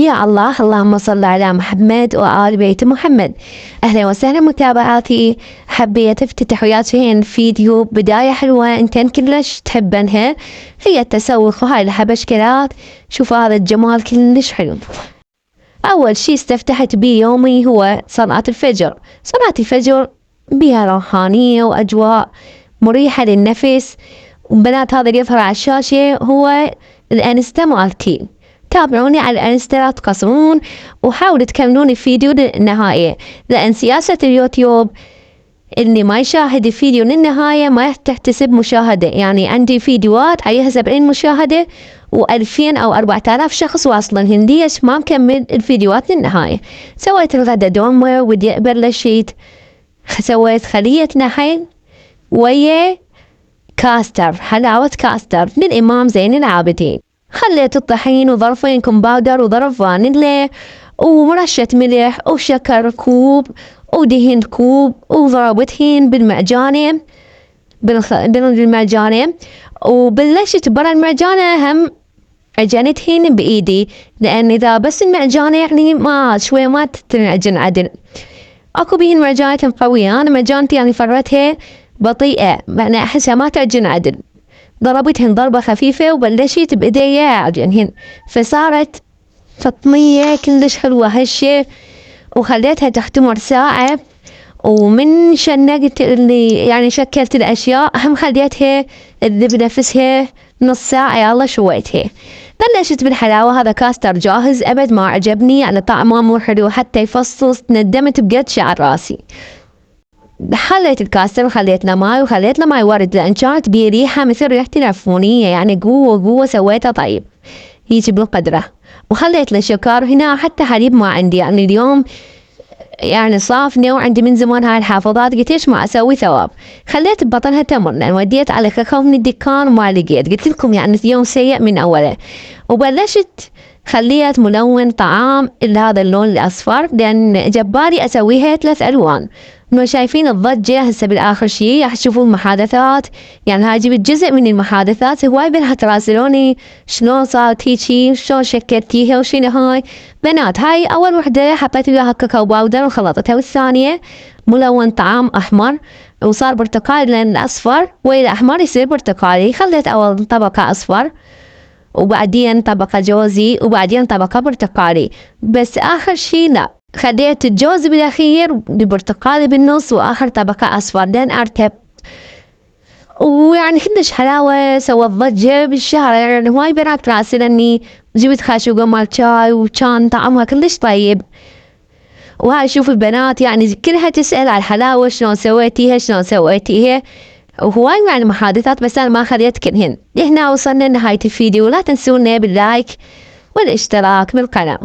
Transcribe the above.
يا الله، اللهم صل على محمد وآل بيت محمد. أهلا وسهلا متابعاتي. حبيت افتتح وياكم فيديو بداية حلوة انتن كلش تحبنها، هي التسوق وهاي الحبشكلات. شوفوا هذا الجمال كلش حلو. أول شي استفتحت بيه يومي هو صلاة الفجر. صلاة الفجر بيها روحانية وأجواء مريحة للنفس. وبنات هذا اللي يظهر على الشاشة هو الانستا مالتي. تابعوني على الانستا لا تقصرون، وحاولوا تكملون الفيديو للنهاية، لأن سياسة اليوتيوب اللي ما يشاهد الفيديو للنهاية ما تحتسب مشاهدة. يعني عندي فيديوهات عليها 70 مشاهدة و2000 أو 4000 شخص واصلين، ليش ما مكمل الفيديوهات للنهاية؟ سويت الغدا دومة ودي بلشت سويت خلية نحل ويا كاستر، حلاوة كاستر للإمام زين العابدين. خليت الطحين وظرفين كومباودر وظرف فانيلا ومرشة ملح وشكر كوب ودهن كوب وضربتهن بالمعجانة بالمعجانة. وبلشت برا المعجانة هم عجنتهن بإيدي، لأن إذا بس المعجانة يعني ما شوي ما تنعجن عدل. أكو بيهن معجانة قوية، أنا معجانتي يعني فرتها بطيئة، يعني أحسها ما تعجن عدل. ضربتهن ضربة خفيفة وبلشت بإيديا أعجنهن، فصارت فطمية كلش حلوة هشة. وخليتها تختمر ساعة، ومن شنقت اللي يعني شكلت الأشياء هم خليتها تذب نفسها نص ساعة. يلا شويتها بلشت بالحلاوة. هذا كاستر جاهز، أبد ما عجبني، يعني طعمه مو حلو حتى يفصص، ندمت بجد شعر راسي. خليت الكاستر وخليت له ماي وخليت له ماي ورد، لأن كانت بيه ريحة مثل ريحة العفونية، يعني قوة سويتها طيب هيجي بالقدرة. وخليت له شكر هنا، حتى حليب ما عندي، يعني اليوم يعني صافنة وعندي من زمان هاي الحافظات، قلت ليش ما أسوي ثواب. خليت ببطنها تمر، لأن وديت على كاكاو من الدكان وما لقيت، قلت لكم يعني يوم سيء من أوله. وبلشت خليت ملون طعام إلا هذا اللون الأصفر، لأن جبالي أسويها 3 ألوان. انه شايفين الضجة هسه بالآخر شي راح تشوفون المحادثات، يعني هاي جبت جزء من المحادثات. هواي بنها تراسلوني شلون صارت هيجي، شلون شكلتيها وشنو هاي. بنات هاي أول وحدة حطيت وياها كاكاو باودر وخلطتها، والثانية ملون طعام أحمر وصار برتقالي، لأن الأصفر والأحمر يصير برتقالي. خليت أول طبقة أصفر وبعدين طبقة جوزي وبعدين طبقة برتقالي، بس آخر شي لا، خليت الجوز بالأخير بالبرتقالي بالنص وآخر طبقة أصفر لين أرتب. ويعني كلش حلاوة، سوت ضجة بالشارع، يعني هواي بنات راسلني. جبت خاشوقة مال شاي وكان طعمها كلش طيب. وهاي شوف البنات يعني كلها تسأل على الحلاوة، شلون سويتيها شلون سويتيها، وهواي يعني محادثات، بس أنا ما خليت كلهن. لهنا وصلنا لنهاية الفيديو، لا تنسونا باللايك والاشتراك بالقناة.